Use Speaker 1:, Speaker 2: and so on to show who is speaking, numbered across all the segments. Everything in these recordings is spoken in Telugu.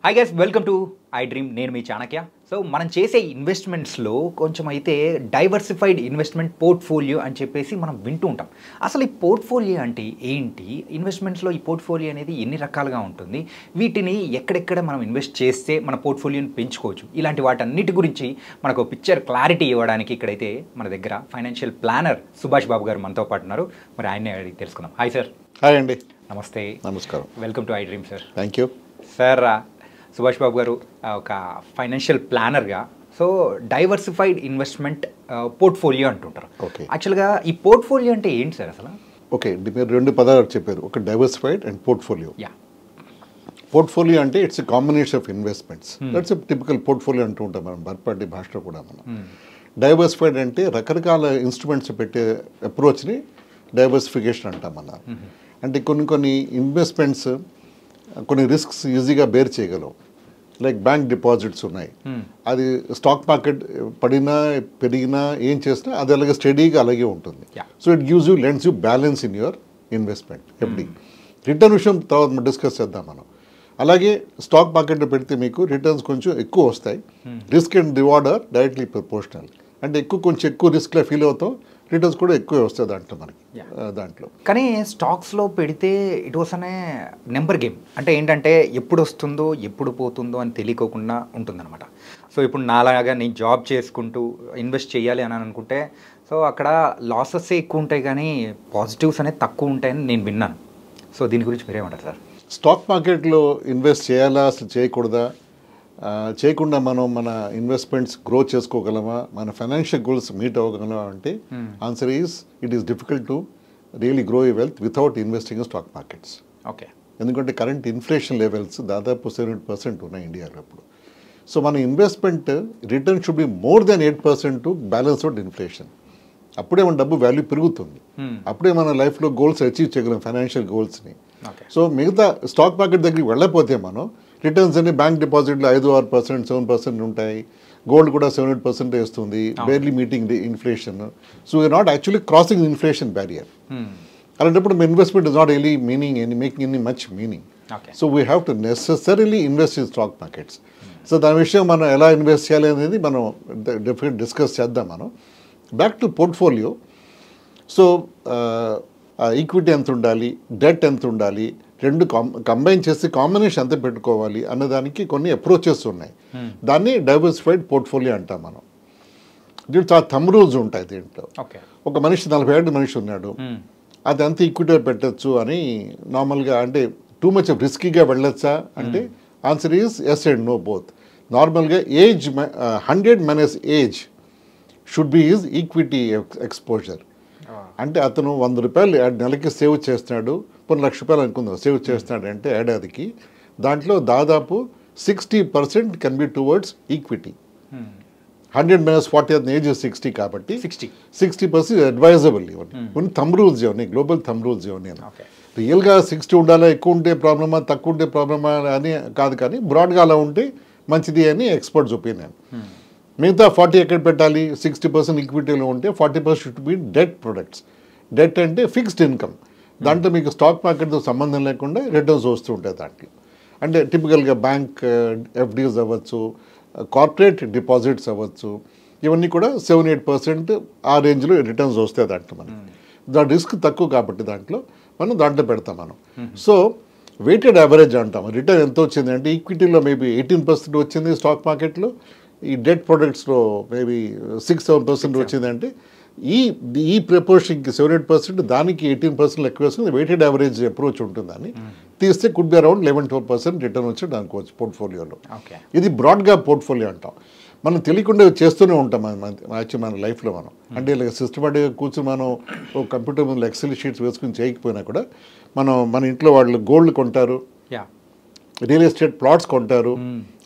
Speaker 1: Hi guys, welcome to I dream. నేను మీ చాణక్య. సో మనం చేసే ఇన్వెస్ట్మెంట్స్లో కొంచెం అయితే డైవర్సిఫైడ్ ఇన్వెస్ట్మెంట్ పోర్ట్ఫోలియో అని చెప్పేసి మనం వింటూ ఉంటాం. అసలు ఈ పోర్ట్ఫోలియో అంటే ఏంటి? ఇన్వెస్ట్మెంట్స్లో ఈ పోర్ట్ఫోలియో అనేది ఎన్ని రకాలుగా ఉంటుంది? వీటిని ఎక్కడెక్కడ మనం ఇన్వెస్ట్ చేస్తే మన పోర్ట్ఫోలియోని పెంచుకోవచ్చు? ఇలాంటి వాటన్నిటి గురించి మనకు పిక్చర్ క్లారిటీ ఇవ్వడానికి ఇక్కడైతే మన దగ్గర ఫైనాన్షియల్ ప్లానర్ సుభాష్ బాబు గారు మనతో పాటు ఉన్నారు. మరి ఆయన్నే అడిగి తెలుసుకుందాం. Hi sir.
Speaker 2: హాయ్ అండి.
Speaker 1: నమస్తే.
Speaker 2: నమస్కారం.
Speaker 1: Welcome to iDream sir.
Speaker 2: Thank you
Speaker 1: sir. Subhash Babu గారు ఒక ఫైనాన్షియల్ ప్లానర్గా సో డైవర్సిఫైడ్ ఇన్వెస్ట్మెంట్ పోర్ట్ఫోలియో అంటుంటారు.
Speaker 2: ఓకే.
Speaker 1: యాక్చువల్గా ఈ పోర్ట్ఫోలియో అంటే ఏంటి సార్ అసలు?
Speaker 2: ఓకే, మీరు రెండు పదాలు చెప్పారు, ఒక diversified and portfolio.
Speaker 1: Yeah.
Speaker 2: Portfolio అంటే it's a combination of investments. That's a typical portfolio అంటూ ఉంటాం మనం బర్పాటి భాషలో కూడా. మనం డైవర్సిఫైడ్ అంటే రకరకాల ఇన్స్ట్రుమెంట్స్ పెట్టే అప్రోచ్ని డైవర్సిఫికేషన్ అంటాం మనం. అంటే కొన్ని ఇన్వెస్ట్మెంట్స్ కొన్ని రిస్క్స్ ఈజీగా బేర్ చేయగలవు. లైక్ బ్యాంక్ డిపాజిట్స్ ఉన్నాయి, అది స్టాక్ మార్కెట్ పడినా పెరిగినా ఏం చేసినా అది అలాగే స్టడీగా అలాగే ఉంటుంది. So it gives you lends you balance in your investment. FD return విషయం తర్వాత డిస్కస్ చేద్దాం మనం. అలాగే స్టాక్ మార్కెట్లో పెడితే మీకు రిటర్న్స్ కొంచెం ఎక్కువ వస్తాయి. Risk and reward are directly proportional. అంటే కొంచెం ఎక్కువ రిస్క్లో ఫీల్ అవుతాం, రిటర్న్స్ కూడా ఎక్కువ వస్తాయి దాంట్లో మనకి. దాంట్లో
Speaker 1: కానీ స్టాక్స్లో పెడితే ఇట్ వాస్ అనే నెంబర్ గేమ్. అంటే ఏంటంటే ఎప్పుడు వస్తుందో ఎప్పుడు పోతుందో అని తెలియకోకుండా ఉంటుందన్నమాట. సో ఇప్పుడు నాలాగా నేను జాబ్ చేసుకుంటూ ఇన్వెస్ట్ చేయాలి అని అనుకుంటే సో అక్కడ లాసెస్ ఎక్కువ ఉంటాయి కానీ పాజిటివ్స్ అనేది తక్కువ ఉంటాయని నేను విన్నాను. సో దీని గురించి మీరేమంటారు సార్?
Speaker 2: స్టాక్ మార్కెట్లో ఇన్వెస్ట్ చేయాలా అసలు చేయకూడదా, చేయకుండా మనం మన ఇన్వెస్ట్మెంట్స్ గ్రో చేసుకోగలమా, మన ఫైనాన్షియల్ గోల్స్ మీట్ అవ్వగలమా అంటే answer is it is difficult to really grow you wealth without investing in stock markets.
Speaker 1: Okay.
Speaker 2: ఎందుకంటే కరెంట్ ఇన్ఫ్లేషన్ లెవెల్స్ దాదాపు 7% ఉన్నాయి ఇండియాలో ఇప్పుడు. సో మన investment return should be more than 8% to balance out inflation. అప్పుడే మన డబ్బు వాల్యూ పెరుగుతుంది, అప్పుడే మన లైఫ్లో గోల్స్ అచీవ్ చేయగలం, ఫైనాన్షియల్ గోల్స్ని. సో మిగతా స్టాక్ మార్కెట్ దగ్గరికి వెళ్ళకపోతే మనం రిటర్న్స్ అన్ని బ్యాంక్ డిపాజిట్లు 5-6%, 7% ఉంటాయి. గోల్డ్ కూడా 7-8% వేస్తుంది, barely meeting the inflation. So we are not actually crossing inflation barrier. అలాంటప్పుడు మీ investment is not any meaning, making any much meaning. So we have to necessarily invest in stock markets. So దాని విషయం మనం ఎలా ఇన్వెస్ట్ చేయాలి అనేది మనం డెఫినెట్ డిస్కస్ చేద్దాం మనం. Back to portfolio. So equity ఎంత ఉండాలి, డెట్ ఎంత ఉండాలి, రెండు కంబైన్ చేసి కాంబినేషన్ ఎంత పెట్టుకోవాలి అన్నదానికి కొన్ని అప్రోచెస్ ఉన్నాయి. దాన్ని డైవర్సిఫైడ్ పోర్ట్ఫోలియో అంటాం మనం. దీంట్లో చాలా థంబ్ రూల్స్ ఉంటాయి దీంట్లో. ఒక మనిషి 40 ఏళ్ళ మనిషి ఉన్నాడు, అది అంత ఈక్విటీలో పెట్టచ్చు అని నార్మల్గా, అంటే టూ మచ్ రిస్కీగా వెళ్ళొచ్చా అంటే answer is yes and no both. నార్మల్గా age 100 minus age should be is equity exposure. అంటే అతను 100 రూపాయలు నెలకి సేవ్ చేస్తున్నాడు, ₹1,00,000 అనుకుందాం సేవ్ చేస్తున్నాడు అంటే ఏడాదికి, దాంట్లో దాదాపు 60% can be towards equity. 100 minus 40 అతని ఏజ్ 60 కాబట్టి 60% అడ్వైజబుల్. ఇవన్నీ థంబ్ రూల్స్ ఇవన్నీ, గ్లోబల్ థంబ్ రూల్స్ ఇవన్నీ. రియల్గా 60 ఉండాలా, ఎక్కువ ఉంటే ప్రాబ్లమా తక్కువ ఉంటే ప్రాబ్లమా అని కాదు, కానీ బ్రాడ్గా అలా ఉంటే మంచిది అని ఎక్స్పర్ట్స్ ఒపీనియన్. మిగతా 40 ఎక్కడ పెట్టాలి? 60% ఈక్విటీలో ఉంటే 40% should be debt products. Debt అంటే ఫిక్స్డ్ ఇన్కమ్, దాంట్లో మీకు స్టాక్ మార్కెట్తో సంబంధం లేకుండా రిటర్న్స్ వస్తూ ఉంటాయి దాంట్లో. అంటే టిపికల్గా బ్యాంక్ ఎఫ్డీస్ అవ్వచ్చు, కార్పొరేట్ డిపాజిట్స్ అవ్వచ్చు, ఇవన్నీ కూడా 7-8% ఆ రేంజ్లో రిటర్న్స్ వస్తాయి దాంట్లో మనకి. దాని రిస్క్ తక్కువ కాబట్టి మనం దాంట్లో పెడతాం మనం. సో వెయిటెడ్ యావరేజ్ అంటాం. రిటర్న్ ఎంత వచ్చింది అంటే ఈక్విటీలో మేబీ 18% వచ్చింది, స్టాక్ మార్కెట్లో ఈ డెట్ ప్రొడక్ట్స్లో మేబీ 6-7% వచ్చిందంటే ఈ ప్రపోర్షన్కి 7-8%, దానికి 18% ఎక్కువ వస్తుంది. వెయిటెడ్ యావరేజ్ అప్రోచ్ ఉంటుందని తీస్తే కుడ్ బి అరౌండ్ 11-12% రిటర్న్ వచ్చి అనుకోవచ్చు పోర్ట్ఫోలియోలో. ఇది బ్రాడ్గా పోర్ట్ఫోలియో అంటాం. మనం తెలియకుండా చేస్తూనే ఉంటాం మన లైఫ్లో మనం. అంటే ఇలా సిస్టమేటిక్గా కూర్చొని మనం ఒక కంప్యూటర్ ముందు ఎక్సెల్ షీట్స్ వేసుకుని చేయకపోయినా కూడా మన ఇంట్లో వాళ్ళు గోల్డ్ కొంటారు, రియల్ ఎస్టేట్ ప్లాట్స్ కొంటారు,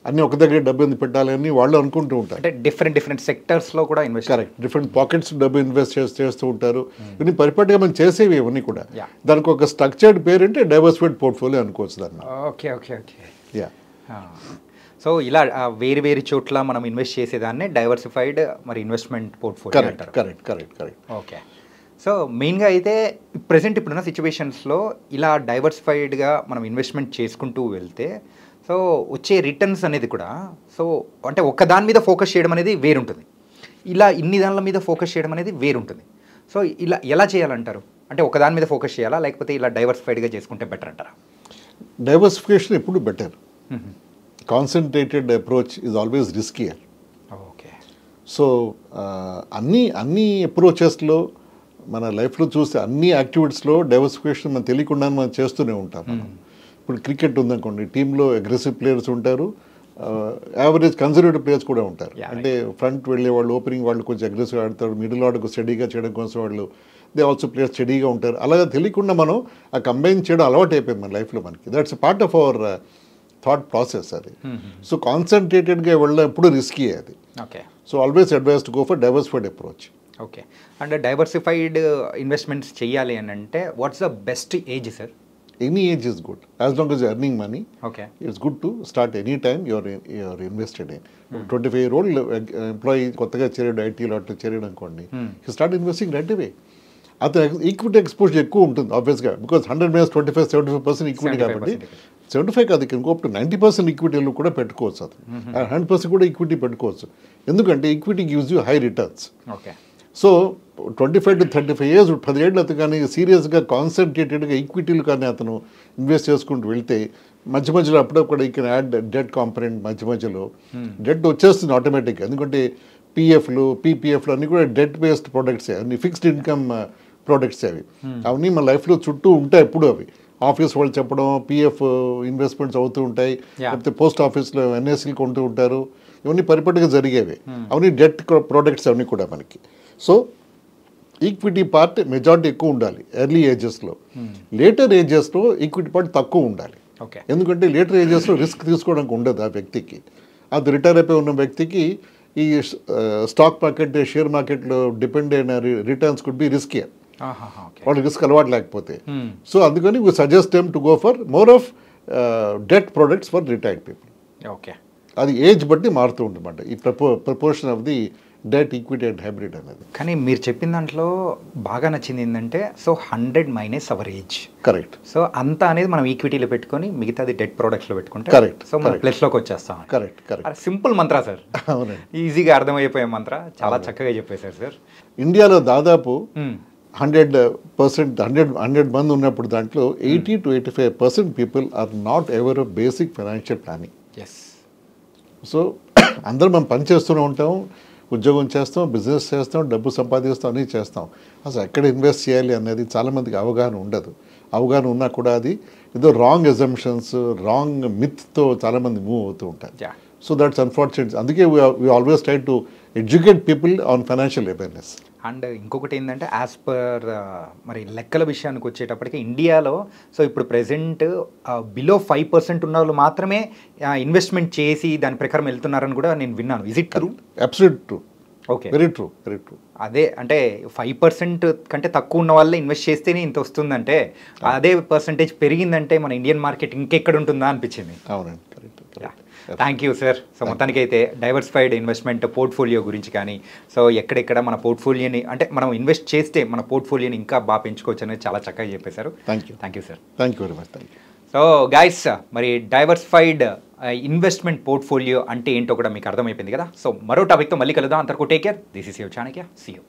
Speaker 2: అన్నీ ఒక దగ్గర డబ్బు ఎందుకు పెట్టాలని వాళ్ళు అనుకుంటూ ఉంటారు.
Speaker 1: అంటే డిఫరెంట్ సెక్టర్స్లో కూడా ఇన్వెస్ట్,
Speaker 2: కరెక్ట్, డిఫరెంట్ పాకెట్స్ డబ్బు ఇన్వెస్ట్ చేస్తూ ఉంటారు. ఇవన్నీ పరిపాటిగా మనం చేసేవి ఇవన్నీ కూడా. దానికి ఒక స్ట్రక్చర్డ్ పేరు అంటే డైవర్సిఫైడ్ పోర్ట్ఫోలియో అనుకోవచ్చు దాన్ని.
Speaker 1: ఓకే. యా. సో ఇలా వేరు చోట్ల మనం ఇన్వెస్ట్ చేసేదాన్ని డైవర్సిఫైడ్ మరి ఇన్వెస్ట్మెంట్ పోర్ట్ఫోలియో అంటారు.
Speaker 2: కరెక్ట్.
Speaker 1: ఓకే. సో మెయిన్గా అయితే ప్రెసెంట్ ఇప్పుడున్న సిచ్యువేషన్స్లో ఇలా డైవర్సిఫైడ్గా మనం ఇన్వెస్ట్మెంట్ చేసుకుంటూ వెళ్తే సో వచ్చే రిటర్న్స్ అనేది కూడా సో అంటే ఒక్క దాని మీద ఫోకస్ చేయడం అనేది వేరుంటుంది, ఇలా ఇన్ని దానిల మీద ఫోకస్ చేయడం అనేది వేరుంటుంది. సో ఇలా ఎలా చేయాలంటారు? అంటే ఒక దాని మీద ఫోకస్ చేయాలా, లేకపోతే ఇలా డైవర్సిఫైడ్గా చేసుకుంటే బెటర్ అంటారా?
Speaker 2: డైవర్సిఫికేషన్ ఎప్పుడు better. Concentrated approach is always riskier.
Speaker 1: Okay.
Speaker 2: So అన్ని అప్రోచెస్లో మన లైఫ్లో చూస్తే అన్ని యాక్టివిటీస్లో డైవర్సిఫికేషన్ మనం తెలియకుండా మనం చేస్తూనే ఉంటాం. మనం ఇప్పుడు క్రికెట్ ఉందనుకోండి, టీంలో అగ్రెసివ్ ప్లేయర్స్ ఉంటారు, యావరేజ్ కన్జర్వేటివ్ ప్లేయర్స్ కూడా ఉంటారు. అంటే ఫ్రంట్ వెళ్ళే వాళ్ళు, ఓపెనింగ్ వాళ్ళు కొంచెం అగ్రెసివ్ ఆడతారు, మిడిల్ ఆర్డర్కు స్టడీగా చేయడం కోసం వాళ్ళు దే ఆల్సో ప్లేయర్స్ స్టడీగా ఉంటారు. అలాగే తెలియకుండా మనం ఆ కంబైన్ చేయడం అలవాటు అయిపోయింది మన లైఫ్లో మనకి. That's part of our thought process అది. సో కాన్సన్ట్రేటెడ్గా వెళ్ళడం ఎప్పుడు రిస్కీ అది.
Speaker 1: Okay.
Speaker 2: So always advice to go for diversified approach.
Speaker 1: Okay. అంటే డైవర్సిఫైడ్ ఇన్వెస్ట్మెంట్స్ చేయాలి అని అంటే what's the best age sir?
Speaker 2: Any age is good. As long as you're earning money,
Speaker 1: okay,
Speaker 2: it's good to start any time you're invested in. 25-year-old employee కొత్తగా చేరాడు ఐటీలో అట్లా చేరాడు అనుకోండి, he start investing right away. అతను ఈక్విటీ ఎక్స్పోజర్ ఎక్కువ ఉంటుంది ఆబ్వియస్గా, బికాస్ 100-25-75% ఈక్విటీ కాబట్టి 75 కాదు, ఇంకో 90% ఈక్విటీలు కూడా పెట్టుకోవచ్చు. అతను 100% కూడా ఈక్విటీ పెట్టుకోవచ్చు. ఎందుకంటే equity gives you high returns.
Speaker 1: Okay.
Speaker 2: So 25 to 35 years 10 ఏళ్ళు అతను కానీ సీరియస్గా కాన్సన్ట్రేటెడ్గా ఈక్విటీలు కానీ అతను ఇన్వెస్ట్ చేసుకుంటూ వెళ్తే మధ్య మధ్యలో అప్పుడప్పుడు ఈ కెన్ యాడ్ డెట్ కాంపనెంట్, మధ్యలో డెట్ వచ్చేస్తుంది ఆటోమేటిక్గా. ఎందుకంటే పిఎఫ్లు, పీపీఎఫ్లు అన్నీ కూడా డెట్ బేస్డ్ ప్రొడక్ట్సే, అన్ని ఫిక్స్డ్ ఇన్కమ్ ప్రొడక్ట్స్ అవి. అవన్నీ మన లైఫ్లో చుట్టూ ఉంటాయి ఎప్పుడు. అవి ఆఫీస్ వాళ్ళు చెప్పడం, పిఎఫ్ ఇన్వెస్ట్మెంట్స్ అవుతూ ఉంటాయి, లేకపోతే పోస్ట్ ఆఫీస్లో ఎన్ఎస్సీలు కొంటూ ఉంటారు, ఇవన్నీ పరిపటిగా జరిగేవి. అవన్నీ డెట్ ప్రొడక్ట్స్ అవన్నీ కూడా మనకి. సో ఈక్విటీ పార్ట్ మెజారిటీ ఎక్కువ ఉండాలి ఎర్లీ ఏజెస్లో. లేటర్ ఏజెస్లో ఈక్విటీ పార్ట్ తక్కువ ఉండాలి.
Speaker 1: ఓకే.
Speaker 2: ఎందుకంటే లేటర్ ఏజెస్లో రిస్క్ తీసుకోవడానికి ఉండదు ఆ వ్యక్తికి. అది రిటైర్ అయిపోయి ఉన్న వ్యక్తికి ఈ స్టాక్ మార్కెట్, షేర్ మార్కెట్లో డిపెండ్ అయిన రిటర్న్స్ కుడ్ బి రిస్కీ. వాళ్ళు రిస్క్ అలవాటు లేకపోతే. సో అందుకని we suggest them to go for more of debt products for retired people.
Speaker 1: Okay.
Speaker 2: అది ఏజ్ బట్టి మారుతూ ఉంటుందన్నమాట ఈ proportion of the debt, equity and hybrid అనేది.
Speaker 1: కానీ మీరు చెప్పిన దాంట్లో బాగా నచ్చింది ఏంటంటే so 100 minus hour age.
Speaker 2: Correct.
Speaker 1: So అంతా అనేది మనం ఈక్విటీలో పెట్టుకొని మిగతాది డెట్ ప్రొడక్ట్స్లో పెట్టుకుంటే
Speaker 2: కరెక్ట్.
Speaker 1: సో మనం ప్లస్లోకి వచ్చేస్తాం.
Speaker 2: Correct correct.
Speaker 1: సింపుల్ మంత్ర సార్.
Speaker 2: అవునండి.
Speaker 1: ఈజీగా అర్థమైపోయే మంత్ర, చాలా చక్కగా చెప్పేశారు సార్.
Speaker 2: ఇండియాలో దాదాపు 100 మంది ఉన్నప్పుడు దాంట్లో 80 to 85% people are not ever basic financial planning.
Speaker 1: Yes.
Speaker 2: So అందరూ మనం పని చేస్తూనే ఉంటాం, ఉద్యోగం చేస్తాం, బిజినెస్ చేస్తాం, డబ్బు సంపాదిస్తాం, అన్నీ చేస్తాం. అసలు ఎక్కడ ఇన్వెస్ట్ చేయాలి అనేది చాలామందికి అవగాహన ఉండదు. అవగాహన ఉన్నా కూడా అది ఏదో రాంగ్ అజంప్షన్స్, రాంగ్ మిత్తో చాలామంది మూవ్ అవుతూ ఉంటారు. So that's unfortunate. అందుకే we always try to educate people on financial awareness.
Speaker 1: And ఇంకొకటి ఏంటంటే యాజ్ పర్ మరి లెక్కల విషయానికి వచ్చేటప్పటికి ఇండియాలో సో ఇప్పుడు ప్రెజెంట్ బిలో 5% ఉన్న వాళ్ళు మాత్రమే ఇన్వెస్ట్మెంట్ చేసి దాని ప్రకారం వెళ్తున్నారని కూడా నేను విన్నాను. Is it true?
Speaker 2: Absolute true.
Speaker 1: Okay.
Speaker 2: Very true, very true.
Speaker 1: అదే అంటే 5% కంటే తక్కువ ఉన్న వాళ్ళే ఇన్వెస్ట్ చేస్తేనే ఇంత వస్తుందంటే అదే పర్సంటేజ్ పెరిగిందంటే మన ఇండియన్ మార్కెట్ ఇంకెక్కడ ఉంటుందా అనిపించింది.
Speaker 2: అవునండి. Correct.
Speaker 1: Thank you sir. So మొత్తానికి అయితే డైవర్సిఫైడ్ ఇన్వెస్ట్మెంట్ పోర్ట్ఫోలియో గురించి కానీ సో ఎక్కడెక్కడ మన పోర్ట్ఫోలియోని అంటే మనం ఇన్వెస్ట్ చేస్తే మన పోర్ట్ఫోలియోని ఇంకా బాగా పెంచుకోవచ్చు అనేది చాలా చక్కగా చెప్పేశారు. Thank you sir.
Speaker 2: Thank you very much. Thank you.
Speaker 1: So guys, మరి డైవర్సిఫైడ్ ఇన్వెస్ట్మెంట్ పోర్ట్ఫోలియో అంటే ఏంటో కూడా మీకు అర్థమైపోయింది కదా. సో మరో టాపిక్తో మళ్ళీ కలుద్దాం. అంతవరకు take care. This is your Chanakya. See you.